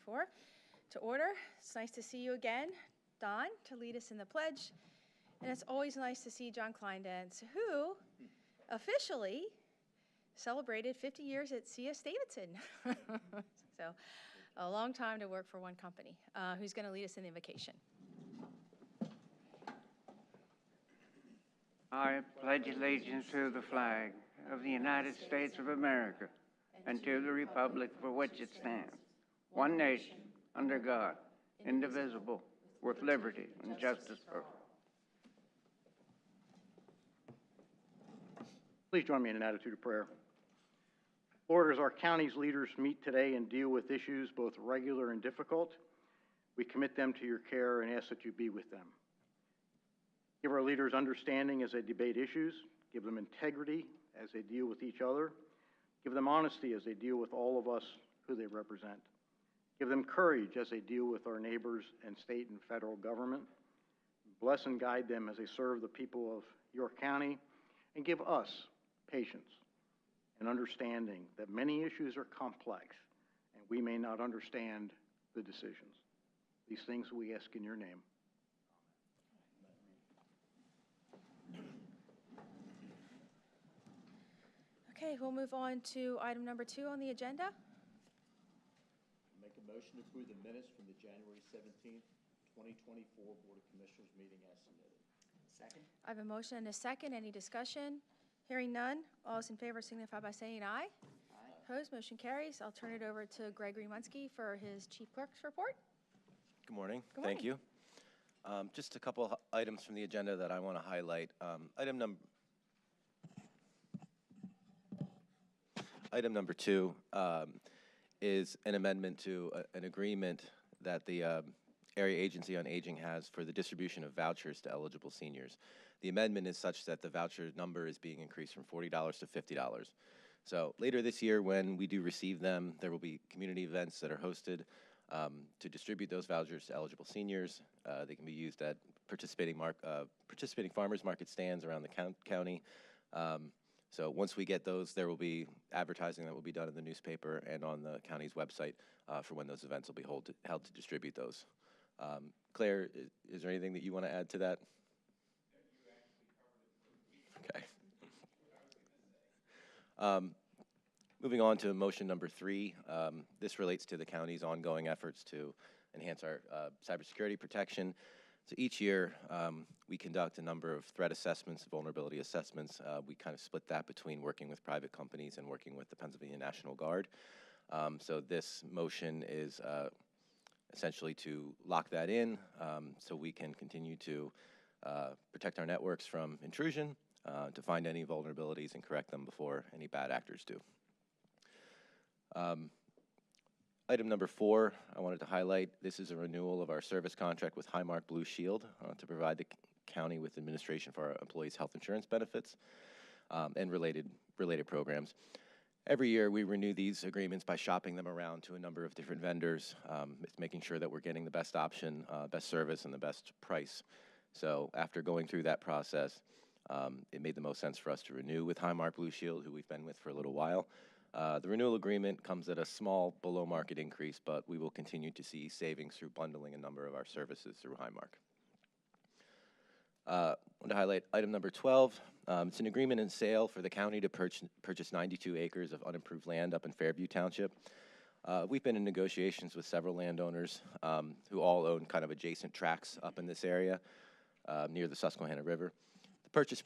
2024 to order. It's nice to see you again, Don, to lead us in the pledge. And it's always nice to see John Kleindance, who officially celebrated 50 years at C.S. Davidson. So a long time to work for one company. Who's going to lead us in the invocation? I pledge allegiance to the flag of the United States of America and to the republic for which it stands, one nation, under God, indivisible, with liberty and justice for all. Please join me in an attitude of prayer. Lord, as our county's leaders meet today and deal with issues both regular and difficult, we commit them to your care and ask that you be with them. Give our leaders understanding as they debate issues. Give them integrity as they deal with each other. Give them honesty as they deal with all of us who they represent. Give them courage as they deal with our neighbors and state and federal government. Bless and guide them as they serve the people of York County. And give us patience and understanding that many issues are complex and we may not understand the decisions. These things we ask in your name. Okay, we'll move on to item number 2 on the agenda. Make a motion to approve the minutes from the January 17th, 2024 Board of Commissioners meeting as submitted. Second. I have a motion and a second. Any discussion? Hearing none. All those in favor signify by saying aye. Aye. Opposed, motion carries. I'll turn it over to Gregory Munski for his Chief Clerk's report. Good morning. Good morning. Thank you. Just a couple items from the agenda that I want to highlight. Item number 2 is an amendment to an agreement that the Area Agency on Aging has for the distribution of vouchers to eligible seniors. The amendment is such that the voucher number is being increased from $40 to $50. So later this year, when we do receive them, there will be community events that are hosted to distribute those vouchers to eligible seniors. They can be used at participating farmers market stands around the county. So once we get those, there will be advertising that will be done in the newspaper and on the county's website for when those events will be held to distribute those. Claire, is there anything that you want to add to that? Okay. Moving on to motion number 3, this relates to the county's ongoing efforts to enhance our cybersecurity protection. So each year, we conduct a number of threat assessments, vulnerability assessments. We kind of split that between working with private companies and working with the Pennsylvania National Guard. So this motion is essentially to lock that in so we can continue to protect our networks from intrusion, to find any vulnerabilities and correct them before any bad actors do. Item number 4, I wanted to highlight, this is a renewal of our service contract with Highmark Blue Shield to provide the county with administration for our employees' health insurance benefits and related programs. Every year we renew these agreements by shopping them around to a number of different vendors, making sure that we're getting the best option, best service, and the best price. So after going through that process, it made the most sense for us to renew with Highmark Blue Shield, who we've been with for a little while. The renewal agreement comes at a small below-market increase, but we will continue to see savings through bundling a number of our services through Highmark. I want to highlight item number 12. It's an agreement and sale for the county to purchase 92 acres of unimproved land up in Fairview Township. We've been in negotiations with several landowners who all own kind of adjacent tracts up in this area near the Susquehanna River. The purchase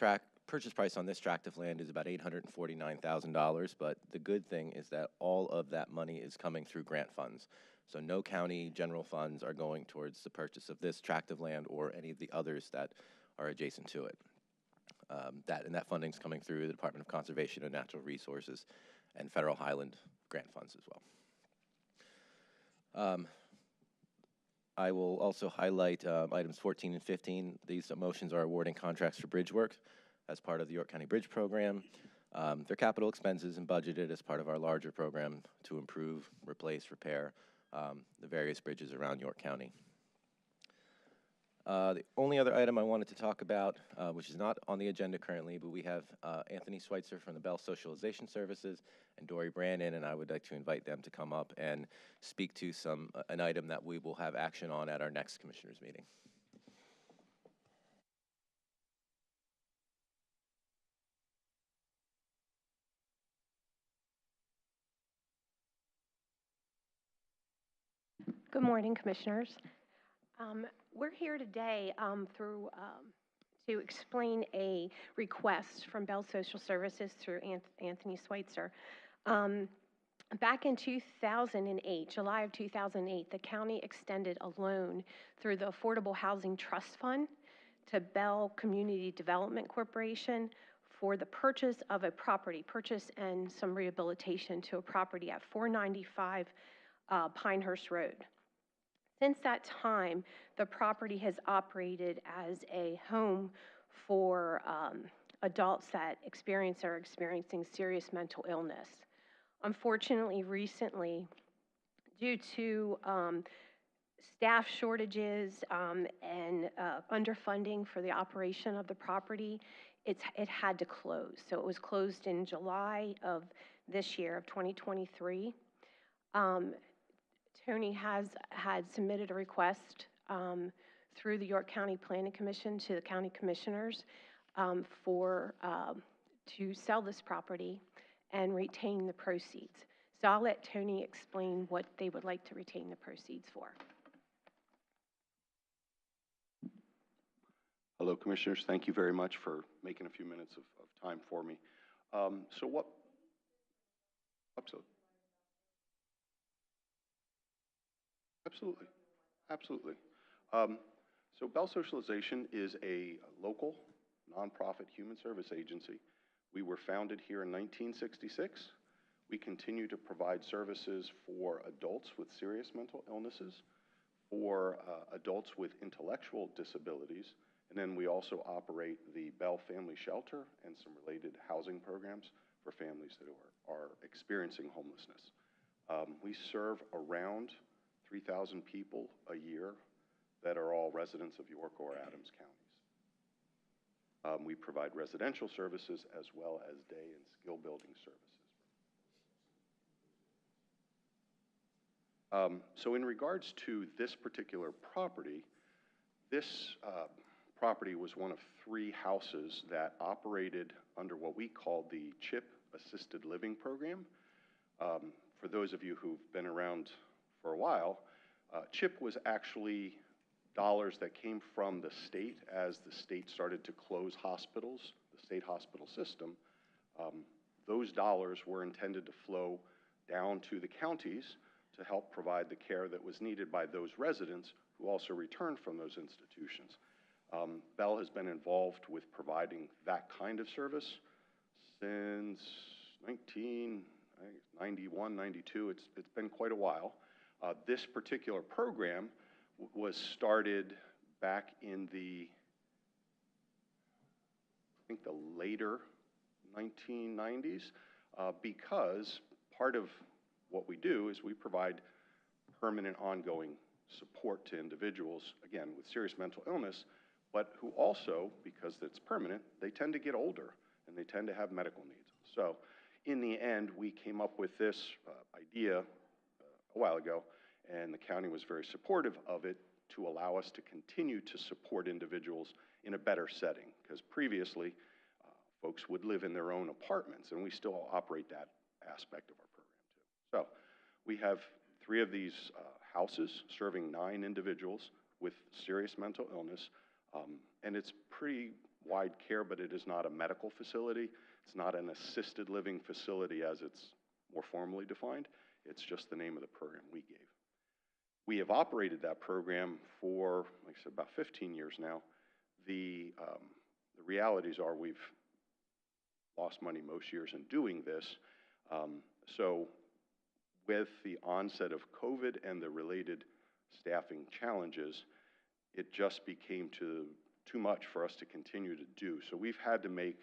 price on this tract of land is about $849,000, but the good thing is that all of that money is coming through grant funds. So no county general funds are going towards the purchase of this tract of land or any of the others that are adjacent to it. That funding is coming through the Department of Conservation and Natural Resources and Federal Highland grant funds as well. I will also highlight items 14 and 15. These motions are awarding contracts for bridge work as part of the York County Bridge Program. They're capital expenses and budgeted as part of our larger program to improve, replace, repair the various bridges around York County. The only other item I wanted to talk about, which is not on the agenda currently, but we have Anthony Schweitzer from the Bell Socialization Services and Dory Brandon, and I would like to invite them to come up and speak to an item that we will have action on at our next commissioners meeting. Good morning, Commissioners. We're here today to explain a request from Bell Social Services through Anthony Schweitzer. Back in 2008, July of 2008, the county extended a loan through the Affordable Housing Trust Fund to Bell Community Development Corporation for the purchase of a property, and some rehabilitation to a property at 495 Pinehurst Road. Since that time, the property has operated as a home for adults that are experiencing serious mental illness. Unfortunately, recently, due to staff shortages and underfunding for the operation of the property, it had to close. So it was closed in July of this year, of 2023. Tony had submitted a request through the York County Planning Commission to the county commissioners to sell this property and retain the proceeds. So I'll let Tony explain what they would like to retain the proceeds for. Hello, Commissioners. Thank you very much for making a few minutes of time for me. Absolutely. So Bell Socialization is a local nonprofit human service agency. We were founded here in 1966. We continue to provide services for adults with serious mental illnesses, for adults with intellectual disabilities, and then we also operate the Bell Family Shelter and some related housing programs for families that are experiencing homelessness. We serve around 3,000 people a year that are all residents of York or Adams counties. We provide residential services as well as day and skill building services. So in regards to this particular property, this property was one of 3 houses that operated under what we call the CHIP Assisted Living Program. For those of you who've been around for a while, CHIP was actually dollars that came from the state as the state started to close hospitals, the state hospital system. Those dollars were intended to flow down to the counties to help provide the care that was needed by those residents who also returned from those institutions. Bell has been involved with providing that kind of service since 1991, 92. It's been quite a while. This particular program was started back in the later 1990s because part of what we do is we provide permanent ongoing support to individuals, again, with serious mental illness, but who also, because it's permanent, they tend to get older and they tend to have medical needs. So in the end, we came up with this idea a while ago, and the county was very supportive of it to allow us to continue to support individuals in a better setting, because previously folks would live in their own apartments, and we still operate that aspect of our program too. So we have 3 of these houses serving 9 individuals with serious mental illness, and it's pretty wide care, but it is not a medical facility. It's not an assisted living facility as it's more formally defined. It's just the name of the program we gave. We have operated that program for, like I said, about 15 years now. The realities are we've lost money most years in doing this. So with the onset of COVID and the related staffing challenges, it just became too much for us to continue to do. So we've had to make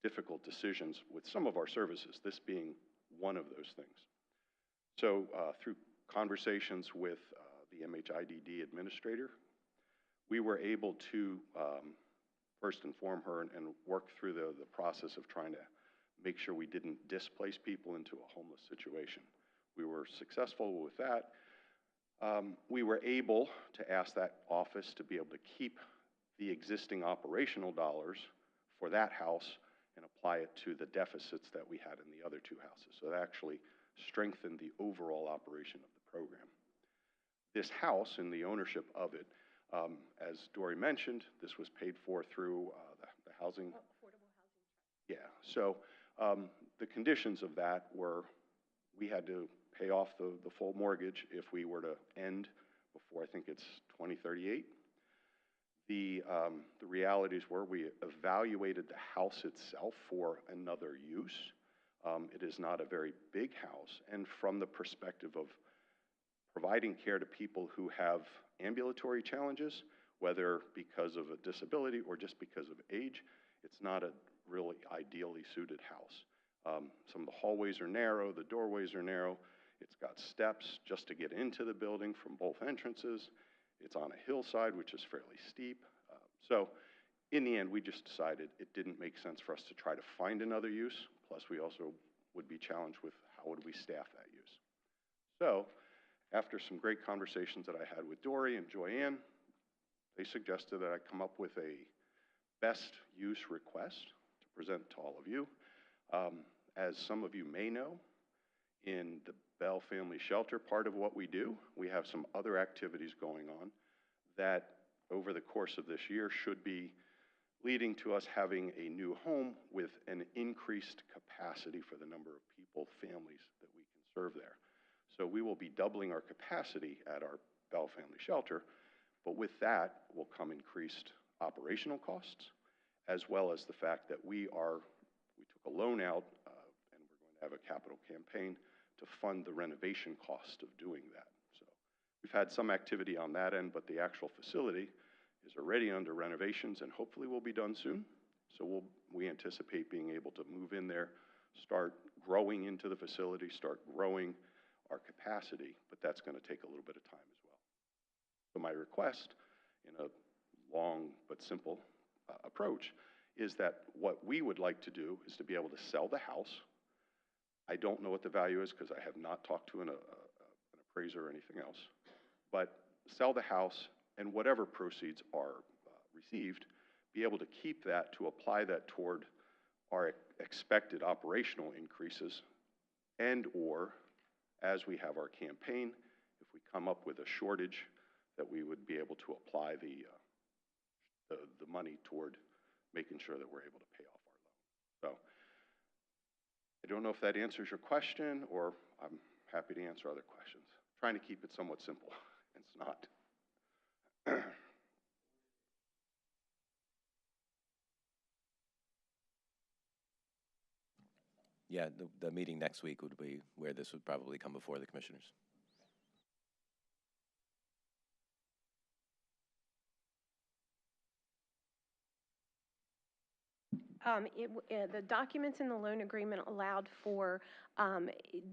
difficult decisions with some of our services, this being one of those things. So through conversations with the MHIDD administrator, we were able to first inform her and work through the process of trying to make sure we didn't displace people into a homeless situation. We were successful with that. We were able to ask that office to be able to keep the existing operational dollars for that house and apply it to the deficits that we had in the other two houses. So that actually strengthened the overall operation of the program. This house and the ownership of it, as Dory mentioned, this was paid for through the housing. Affordable housing. Yeah, so the conditions of that were we had to pay off the full mortgage if we were to end before, I think it's 2038. The realities were we evaluated the house itself for another use. It is not a very big house, and from the perspective of providing care to people who have ambulatory challenges, whether because of a disability or just because of age, it's not a really ideally suited house. Some of the hallways are narrow, the doorways are narrow. It's got steps just to get into the building from both entrances. It's on a hillside, which is fairly steep. So in the end, we just decided it didn't make sense for us to try to find another use. Plus, we also would be challenged with how would we staff that use. So after some great conversations that I had with Dory and Joanne, they suggested that I come up with a best use request to present to all of you. As some of you may know, in the Bell Family Shelter part of what we do, we have some other activities going on that over the course of this year should be leading to us having a new home with an increased capacity for the number of people, families that we can serve there. So we will be doubling our capacity at our Bell Family Shelter, but with that will come increased operational costs, as well as the fact that we took a loan out and we're going to have a capital campaign to fund the renovation cost of doing that. So we've had some activity on that end, but the actual facility is already under renovations and hopefully will be done soon. So we anticipate being able to move in there, start growing into the facility, start growing our capacity, but that's going to take a little bit of time as well. So my request, in a long but simple approach, is that what we would like to do is to be able to sell the house. I don't know what the value is because I have not talked to an appraiser or anything else, but sell the house and whatever proceeds are received, be able to keep that to apply that toward our expected operational increases, and or as we have our campaign, if we come up with a shortage, that we would be able to apply the money toward making sure that we're able to pay off our loan. So I don't know if that answers your question, or I'm happy to answer other questions. Trying to keep it somewhat simple. It's not. Yeah, the meeting next week would be where this would probably come before the commissioners. The documents in the loan agreement allowed for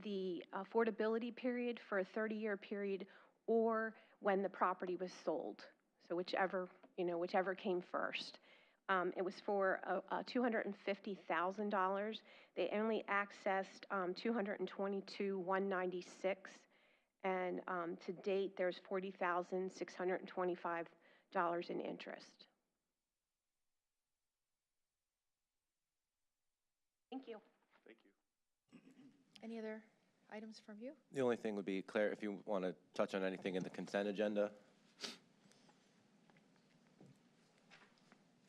the affordability period for a 30-year period, or when the property was sold. So whichever came first. It was for $250,000. They only accessed $222,196, and to date there's $40,625 in interest. Thank you. Thank you. Any other items from you? The only thing would be, Claire, if you want to touch on anything in the consent agenda.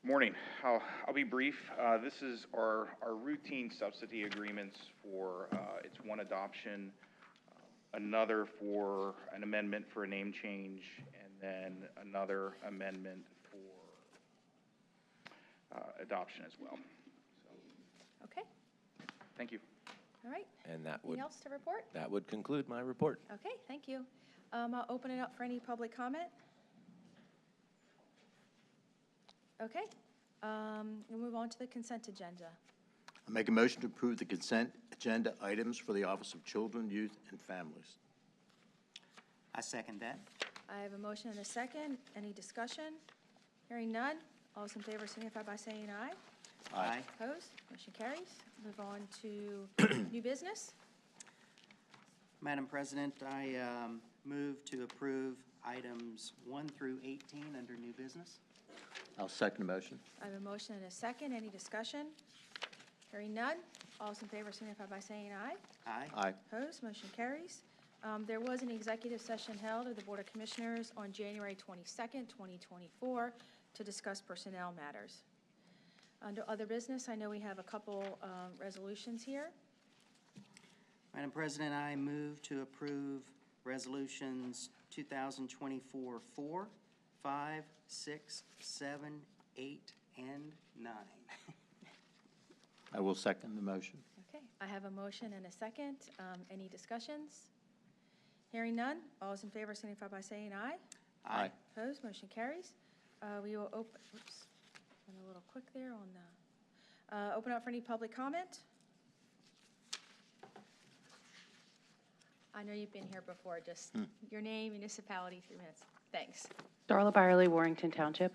Morning. I'll be brief. This is our routine subsidy agreements for it's one adoption, another for an amendment for a name change, and then another amendment for adoption as well. So, Okay, thank you. all right. And that Anything else to report? That would conclude my report. Okay, thank you. I'll open it up for any public comment. Okay, we'll move on to the consent agenda. I make a motion to approve the consent agenda items for the Office of Children, Youth, and Families. I second that. I have a motion and a second. Any discussion? Hearing none. All those in favor signify by saying aye. Aye. Opposed? Motion carries. Move on to new business. Madam President, I move to approve items 1 through 18 under new business. I'll second the motion. I have a motion and a second. Any discussion? Hearing none. All those in favor signify by saying aye. Aye. Aye. Opposed? Motion carries. There was an executive session held of the Board of Commissioners on January 22nd, 2024, to discuss personnel matters. Under other business, I know we have a couple resolutions here. Madam President, I move to approve resolutions 2024-4, 5, 6, 7, 8, and 9. I will second the motion. Okay, I have a motion and a second. Any discussions? Hearing none. All those in favor signify by saying aye. Aye. Opposed? Motion carries. We will open, oops, went a little quick there on the, open up for any public comment. I know you've been here before, just your name, municipality, 3 minutes. Thanks. Darla Byerly, Warrington Township.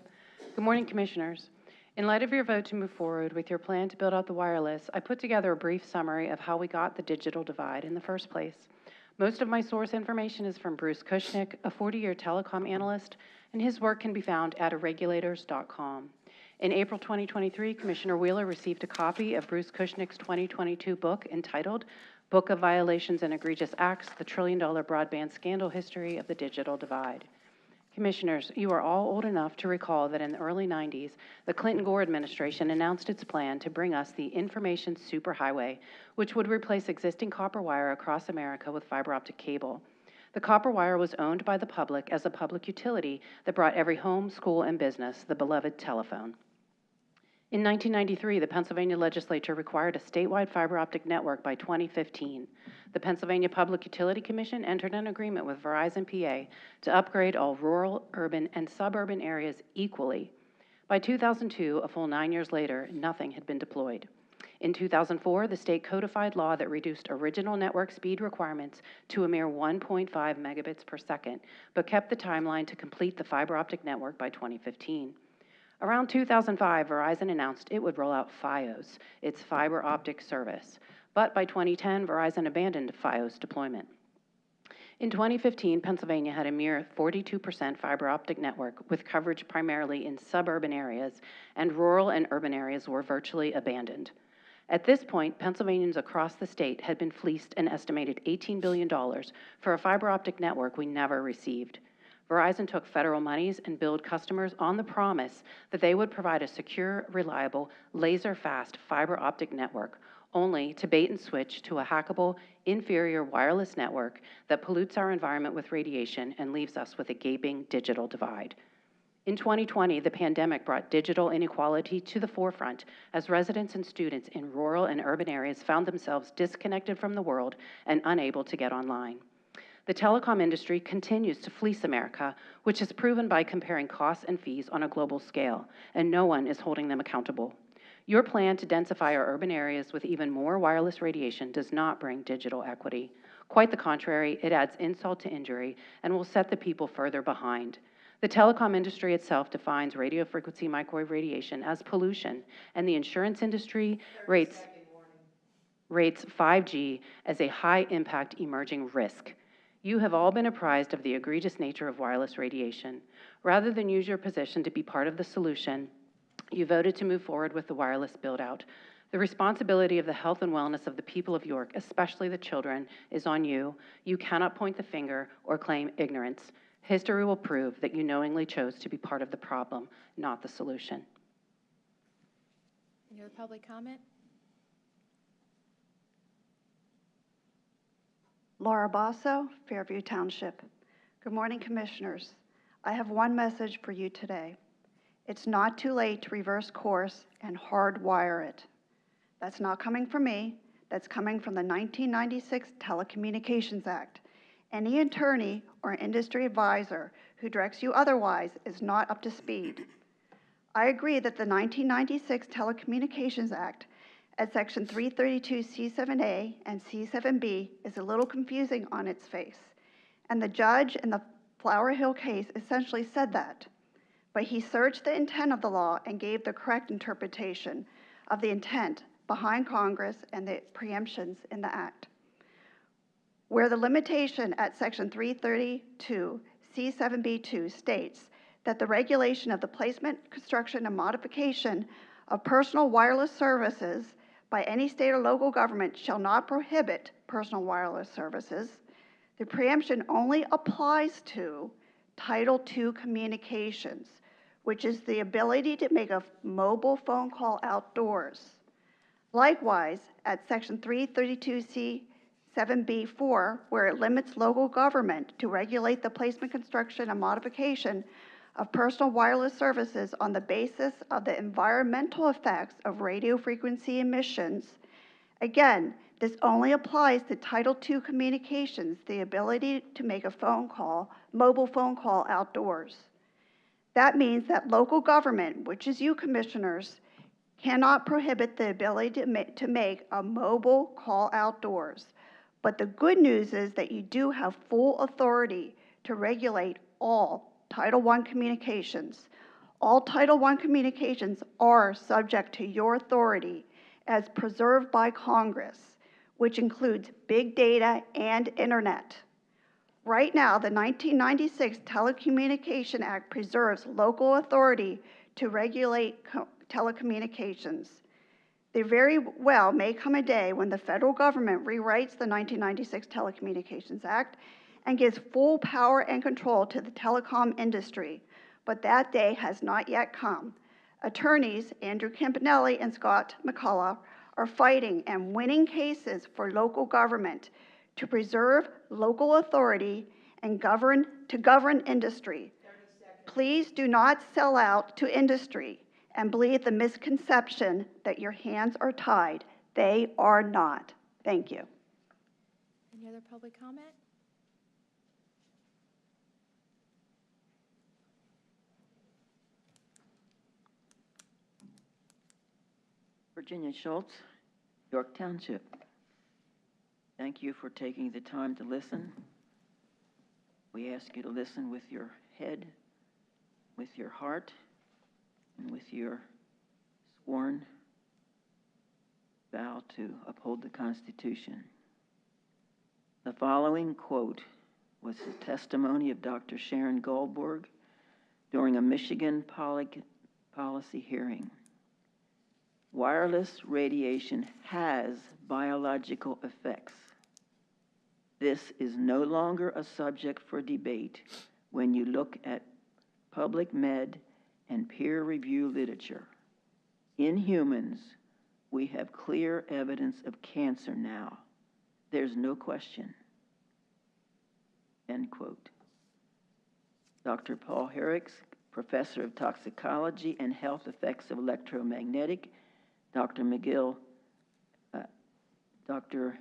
Good morning, Commissioners. In light of your vote to move forward with your plan to build out the wireless, I put together a brief summary of how we got the digital divide in the first place. Most of my source information is from Bruce Kushnick, a 40-year telecom analyst, and his work can be found at irregulators.com. In April 2023, Commissioner Wheeler received a copy of Bruce Kushnick's 2022 book entitled Book of Violations and Egregious Acts, the $1 Trillion Broadband Scandal History of the Digital Divide. Commissioners, you are all old enough to recall that in the early 90s, the Clinton-Gore administration announced its plan to bring us the information superhighway, which would replace existing copper wire across America with fiber optic cable. The copper wire was owned by the public as a public utility that brought every home, school, and business the beloved telephone. In 1993, the Pennsylvania legislature required a statewide fiber optic network by 2015. The Pennsylvania Public Utility Commission entered an agreement with Verizon PA to upgrade all rural, urban, and suburban areas equally. By 2002, a full 9 years later, nothing had been deployed. In 2004, the state codified law that reduced original network speed requirements to a mere 1.5 megabits per second, but kept the timeline to complete the fiber optic network by 2015. Around 2005, Verizon announced it would roll out Fios, its fiber optic service. But by 2010, Verizon abandoned Fios deployment. In 2015, Pennsylvania had a mere 42% fiber optic network with coverage primarily in suburban areas, and rural and urban areas were virtually abandoned. At this point, Pennsylvanians across the state had been fleeced an estimated $18 billion for a fiber optic network we never received. Verizon took federal monies and billed customers on the promise that they would provide a secure, reliable, laser-fast fiber optic network, only to bait and switch to a hackable, inferior wireless network that pollutes our environment with radiation and leaves us with a gaping digital divide. In 2020, the pandemic brought digital inequality to the forefront as residents and students in rural and urban areas found themselves disconnected from the world and unable to get online. The telecom industry continues to fleece America, which is proven by comparing costs and fees on a global scale, and no one is holding them accountable. Your plan to densify our urban areas with even more wireless radiation does not bring digital equity. Quite the contrary, it adds insult to injury and will set the people further behind. The telecom industry itself defines radio frequency microwave radiation as pollution, and the insurance industry rates 5G as a high-impact emerging risk. You have all been apprised of the egregious nature of wireless radiation. Rather than use your position to be part of the solution, you voted to move forward with the wireless build-out. The responsibility of the health and wellness of the people of York, especially the children, is on you. You cannot point the finger or claim ignorance. History will prove that you knowingly chose to be part of the problem, not the solution. Any other public comment? Laura Basso, Fairview Township. Good morning, Commissioners. I have one message for you today. It's not too late to reverse course and hardwire it. That's not coming from me. That's coming from the 1996 Telecommunications Act. Any attorney or industry advisor who directs you otherwise is not up to speed. I agree that the 1996 Telecommunications Act at Section 332C7A and C7B is a little confusing on its face, and the judge in the Flower Hill case essentially said that, but he searched the intent of the law and gave the correct interpretation of the intent behind Congress and the preemptions in the Act. Where the limitation at Section 332 C7B2 states that the regulation of the placement, construction, and modification of personal wireless services by any state or local government shall not prohibit personal wireless services, the preemption only applies to Title II communications, which is the ability to make a mobile phone call outdoors. Likewise, at Section 332C7B4, where it limits local government to regulate the placement, construction, and modification of personal wireless services on the basis of the environmental effects of radio frequency emissions, again, this only applies to Title II communications, the ability to make a phone call, mobile phone call outdoors. That means that local government, which is you commissioners, cannot prohibit the ability to make a mobile call outdoors. But the good news is that you do have full authority to regulate all Title I communications. All Title I communications are subject to your authority as preserved by Congress, which includes big data and internet. Right now, the 1996 Telecommunication Act preserves local authority to regulate telecommunications. There very well may come a day when the federal government rewrites the 1996 Telecommunications Act and gives full power and control to the telecom industry, but that day has not yet come. Attorneys Andrew Campanelli and Scott McCullough are fighting and winning cases for local government to preserve local authority and govern industry. Please do not sell out to industry and believe the misconception that your hands are tied. They are not. Thank you. Any other public comment? Virginia Schultz, York Township. Thank you for taking the time to listen. We ask you to listen with your head, with your heart, and with your sworn vow to uphold the Constitution. The following quote was the testimony of Dr. Sharon Goldberg during a Michigan policy hearing. Wireless radiation has biological effects. This is no longer a subject for debate when you look at public med and peer review literature. In humans, we have clear evidence of cancer now. There's no question. End quote. Dr. Paul Herrick, professor of toxicology and health effects of electromagnetic, Dr.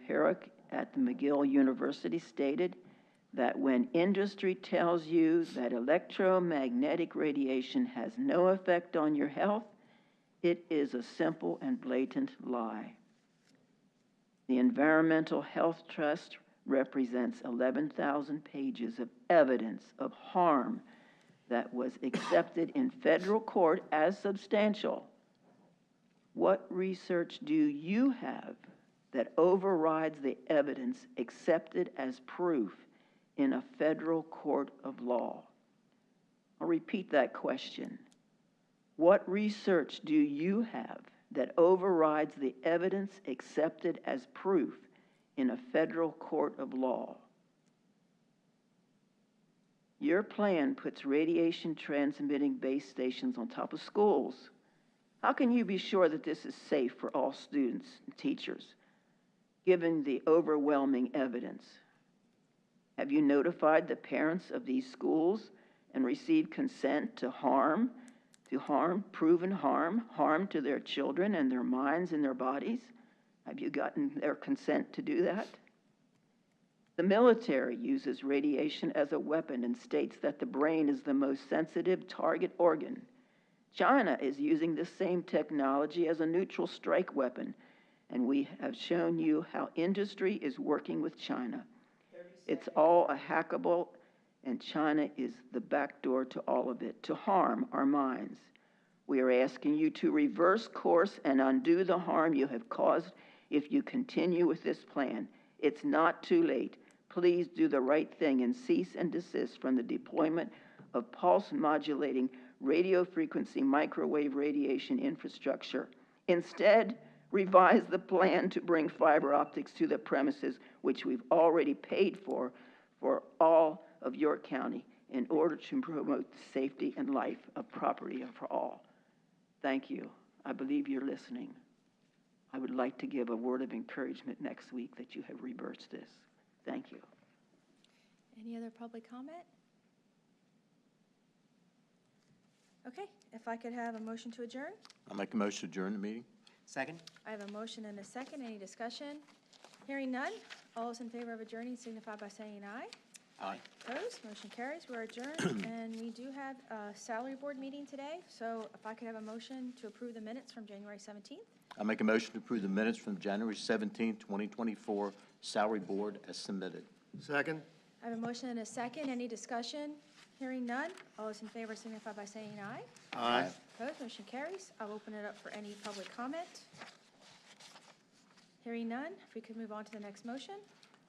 Herrick at the McGill University stated that when industry tells you that electromagnetic radiation has no effect on your health, it is a simple and blatant lie. The Environmental Health Trust represents 11,000 pages of evidence of harm that was accepted in federal court as substantial. What research do you have that overrides the evidence accepted as proof in a federal court of law? I'll repeat that question. What research do you have that overrides the evidence accepted as proof in a federal court of law? Your plan puts radiation transmitting base stations on top of schools. How can you be sure that this is safe for all students and teachers, given the overwhelming evidence? Have you notified the parents of these schools and received consent to proven harm to their children and their minds and their bodies? Have you gotten their consent to do that? The military uses radiation as a weapon and states that the brain is the most sensitive target organ. China is using the same technology as a neutral strike weapon, and we have shown you how industry is working with China. It's all a hackable and China is the back door to all of it, to harm our minds. We are asking you to reverse course and undo the harm you have caused if you continue with this plan. It's not too late. Please do the right thing and cease and desist from the deployment of pulse-modulating radio frequency microwave radiation infrastructure. Instead, revise the plan to bring fiber optics to the premises, which we've already paid for all of York County in order to promote the safety and life of property for all. Thank you. I believe you're listening. I would like to give a word of encouragement next week that you have reversed this. Thank you. Any other public comment? Okay, if I could have a motion to adjourn? I'll make a motion to adjourn the meeting. Second? I have a motion and a second. Any discussion? Hearing none. All those in favor of adjourning signify by saying aye. Aye. Opposed? Motion carries. We're adjourned. And we do have a salary board meeting today. So if I could have a motion to approve the minutes from January 17th? I'll make a motion to approve the minutes from January 17, 2024 Salary Board as submitted. Second? I have a motion and a second. Any discussion? Hearing none. All those in favor signify by saying aye. Aye. Opposed? Motion carries. I'll open it up for any public comment. Hearing none. If we could move on to the next motion?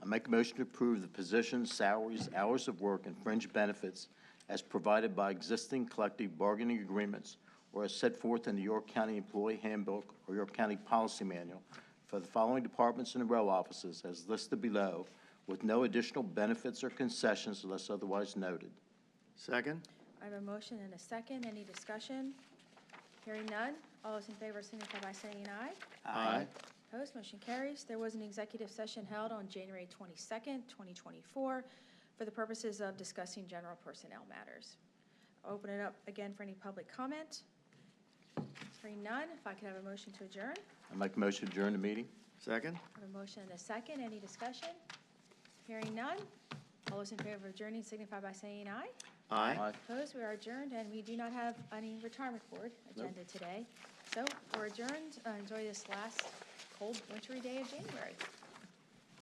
I make a motion to approve the positions, salaries, hours of work, and fringe benefits as provided by existing collective bargaining agreements or as set forth in the York County Employee Handbook or York County Policy Manual for the following departments and row offices as listed below, with no additional benefits or concessions unless otherwise noted. Second? I have a motion and a second. Any discussion? Hearing none. All those in favor signify by saying aye. Aye. Opposed? Motion carries. There was an executive session held on January 22nd, 2024 for the purposes of discussing general personnel matters. I'll open it up again for any public comment. Hearing none. If I could have a motion to adjourn? I make a motion to adjourn the meeting. Second? I have a motion and a second. Any discussion? Hearing none. All those in favor of adjourning signify by saying aye. Aye. Opposed? We are adjourned, and we do not have any retirement board agenda today. So we're adjourned. Enjoy this last cold, wintry day of January.